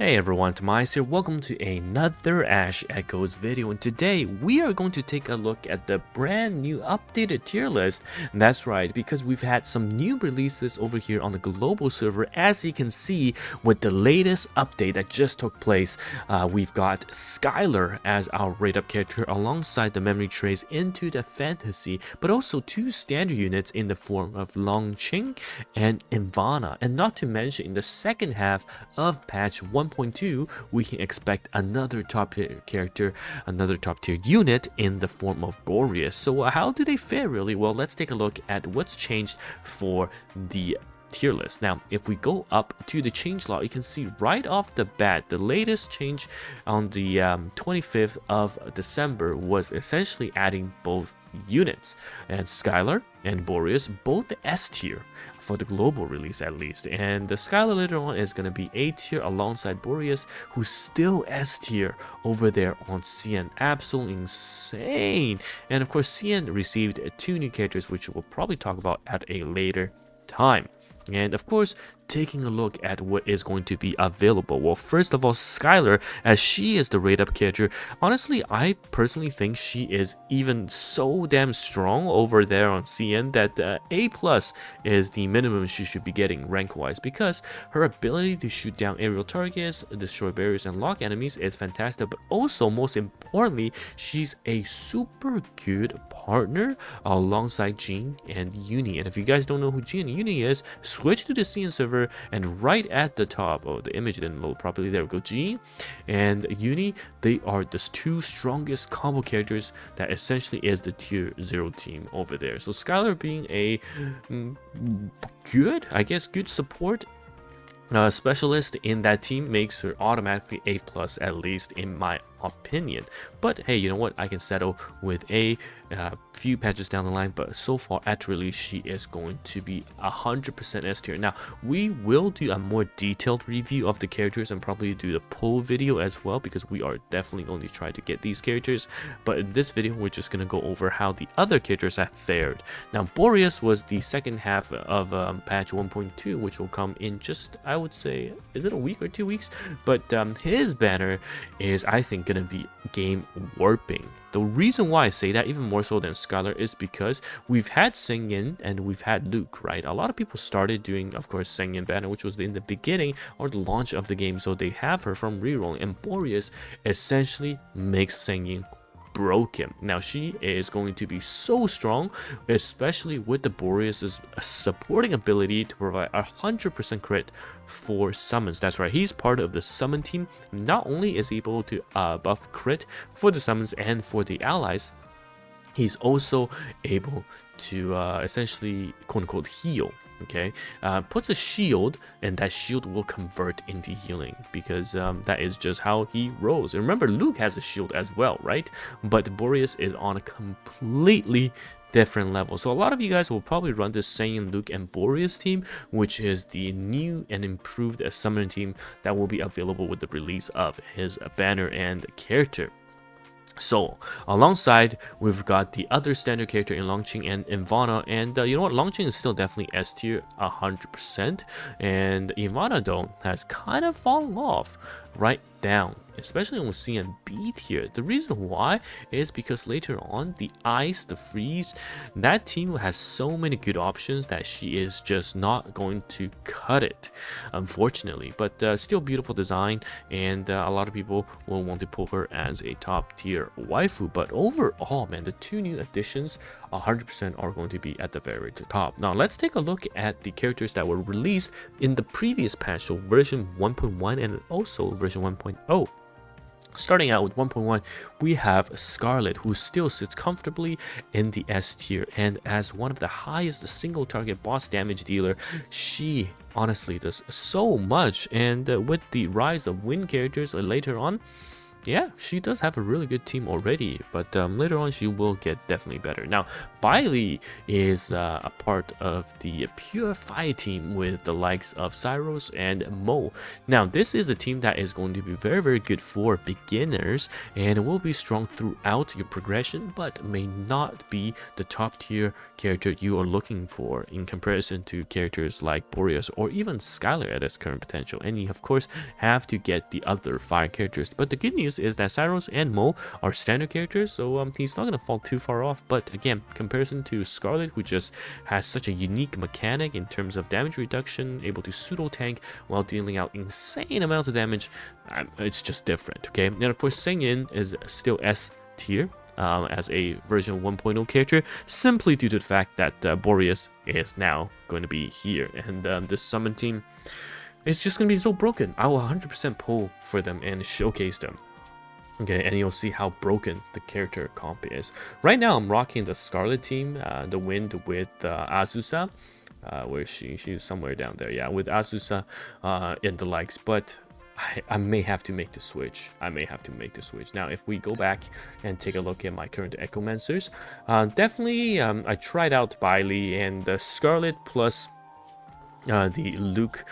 Hey everyone, TimaeuSS here. Welcome to another Ash Echoes video, and today we are going to take a look at the brand new updated tier list. And that's right, because we've had some new releases over here on the global server. As you can see, with the latest update that just took place, we've got Skylar as our rate-up character alongside the memory trays into the fantasy, but also two standard units in the form of Longqing and Ivana. And not to mention, in the second half of patch 1.2, we can expect another top tier character, another top tier unit in the form of Boreas. So how do they fare really? Well, let's take a look at what's changed for the tier list. Now, if we go up to the changelog, you can see right off the bat, the latest change on the 25th of December was essentially adding both units, and Skylar and Boreas both S tier for the global release at least, and the Skylar later on is going to be A tier alongside Boreas, who's still S tier over there on CN. Absolutely insane. And of course, CN received two new characters, which we'll probably talk about at a later time. And of course, taking a look at what is going to be available. Well, first of all, Skylar, as she is the rate up character, honestly, I personally think she is even so damn strong over there on CN that A plus is the minimum she should be getting rank wise, because her ability to shoot down aerial targets, destroy barriers, and lock enemies is fantastic. But also, most importantly, she's a super good partner alongside Jean and Uni. And if you guys don't know who Jean and Uni is, switch to the CN server, and right at the top, oh, the image didn't load properly, there we go, Jean and Uni, they are the two strongest combo characters that essentially is the tier 0 team over there. So Skylar being a good support specialist in that team makes her automatically A plus, at least in my opinion. But hey, you know what, I can settle with a few patches down the line, but so far at release she is going to be 100% S tier. Now we will do a more detailed review of the characters and probably do the poll video as well, because we are definitely going to try to get these characters. But in this video, we're just going to go over how the other characters have fared. Now Boreas was the second half of patch 1.2, which will come in just, I would say, is it a week or 2 weeks? But his banner is, I think, gonna be game warping. The reason why I say that, even more so than Skylar, is because we've had Sengyin and we've had Luke, right? A lot of people started doing, of course, Sengyin banner, which was in the beginning or the launch of the game, so they have her from rerolling, and Boreas essentially makes Sengyin broke him. Now she is going to be so strong, especially with the Boreas' supporting ability to provide 100% crit for summons. That's right, he's part of the summon team. Not only is he able to buff crit for the summons and for the allies, he's also able to essentially quote-unquote heal. Okay, puts a shield, and that shield will convert into healing, because that is just how he rolls. And remember, Luke has a shield as well, right? But Boreas is on a completely different level. So a lot of you guys will probably run this Saiyan, Luke, and Boreas team, which is the new and improved summoner team that will be available with the release of his banner and character. So alongside, we've got the other standard character in Longqing and Ivana, and you know what, Longqing is still definitely S tier 100%, and Ivana though has kind of fallen off right down, especially when CN B tier. The reason why is because later on, the ice, the freeze, that team has so many good options that she is just not going to cut it, unfortunately. But still beautiful design, and a lot of people will want to pull her as a top tier waifu. But overall, man, the two new additions 100% are going to be at the very top. Now let's take a look at the characters that were released in the previous patch, so version 1.1 and also version 1.0. Starting out with 1.1, we have Scarlet, who still sits comfortably in the S tier, and as one of the highest single target boss damage dealer, she honestly does so much. And with the rise of wind characters later on, yeah, she does have a really good team already, but later on she will get definitely better. Now, Bailey is a part of the Purify team with the likes of Cyros and Mo. Now, this is a team that is going to be very, very good for beginners, and it will be strong throughout your progression, but may not be the top tier character you are looking for in comparison to characters like Boreas or even Skylar at its current potential. And you, of course, have to get the other fire characters. But the good news is that Cyros and Mo are standard characters, so he's not going to fall too far off. But again, comparison to Scarlet, who just has such a unique mechanic in terms of damage reduction, able to pseudo tank while dealing out insane amounts of damage, it's just different, okay? And of course, Sengin is still S tier as a version 1.0 character, simply due to the fact that Boreas is now going to be here, and this summon team, it's just going to be so broken. I will 100% pull for them and showcase them. Okay, and you'll see how broken the character comp is. Right now, I'm rocking the Scarlet team, the Wind with Azusa. Where is she? She's somewhere down there. Yeah, with Azusa and the likes. But I may have to make the switch. Now, if we go back and take a look at my current Echomancers, definitely I tried out Bailey and the Scarlet plus the Luke,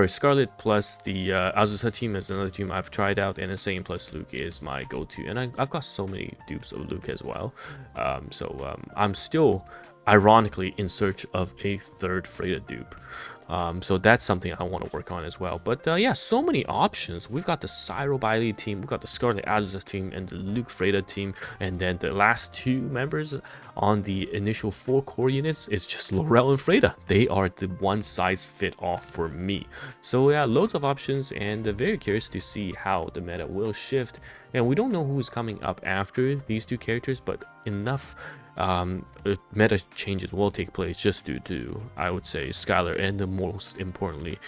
Scarlet plus the Azusa team is another team I've tried out, and Insane plus Luke is my go-to, and I've got so many dupes of Luke as well. I'm still ironically in search of a third Freda dupe. So that's something I want to work on as well. But yeah, so many options. We've got the Cyro Bailey team, we've got the Scarlet Azusa team, and the Luke Freda team, and then the last two members on the initial 4 core units is just Laurel and Freda. They are the one size fit all for me. So yeah, loads of options, and very curious to see how the meta will shift. And we don't know who's coming up after these two characters, but enough meta changes will take place just due to, I would say, Skylar, and most importantly,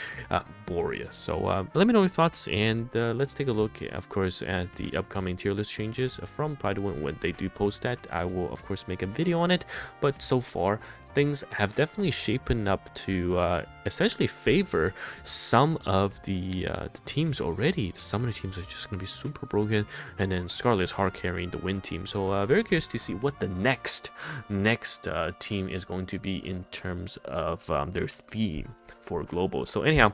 Boreas. So let me know your thoughts, and let's take a look, of course, at the upcoming tier list changes from Pride when they do post that. I will, of course, make a video on it, but so far things have definitely shapen up to essentially favor some of the teams already. Some of the teams are just going to be super broken, and then Scarlet is hard carrying the win team. So very curious to see what the next team is going to be in terms of their theme for global. So anyhow,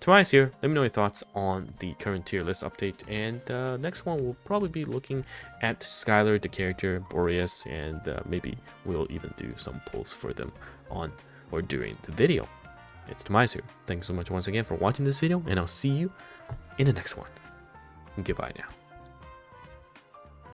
TimaeuSS here. Let me know your thoughts on the current tier list update, and next one we'll probably be looking at Skylar, the character, Boreas, and maybe we'll even do some pulls for them on or during the video. It's TimaeuSS here. Thanks so much once again for watching this video, and I'll see you in the next one. Goodbye now.